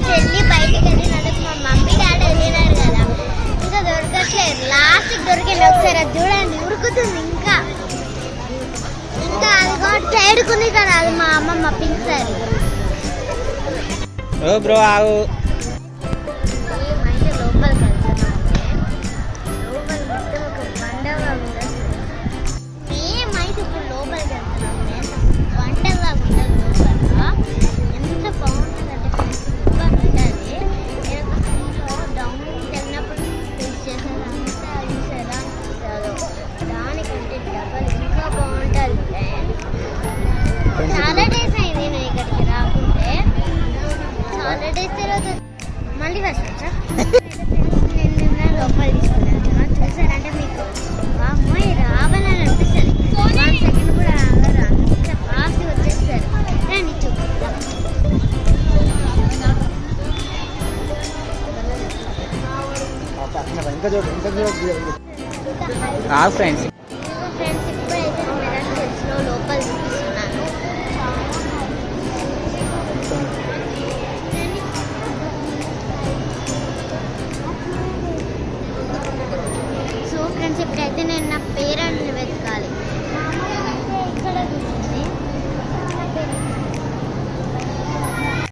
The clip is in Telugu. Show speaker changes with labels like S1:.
S1: చెల్లి బయటికి వెళ్ళినందుకు మా మమ్మీ డాడీ వెళ్ళినారు కదా, ఇంకా దొరకట్లేదు. లాస్ట్ దొరికింది ఒకసారి, అది చూడండి ఉరుకుతుంది. ఇంకా అది సైడ్కుంది కదా, అది మా అమ్మమ్మ పింక్ సారీ.
S2: బ్రో ఆగు.
S1: లోపలికి వెళ్తున్నాం, లోపల మొత్తం ఒక బండగా ఉండదు. మేమైతే ఇప్పుడు లోపలికి వెళ్తున్నాం, వంటగా ఉండదు. లోపల ఎంత బాగుంటుందంటే సూపర్ ఉంటుంది. డౌన్ వెళ్ళినప్పుడు ఫేస్ చేసేదంతా చూసేదా దానికంటే డబల్ ఇంకా బాగుంటుంది. చాలా డేస్ అయింది నేను ఇక్కడికి రాకుంటే, చాలా డేస్ తర్వాత మళ్ళీ వస్తా. నేను లోపల తీసుకున్నాను, చూసారంటే మీకు అమ్మాయి రావాలని అనిపిస్తుంది. 1 సెకండ్ కూడా ఆగరు, అంత ఫాస్ట్ వచ్చేస్తారు. రండి చూపిస్తాం.
S2: ఫ్రెండ్స్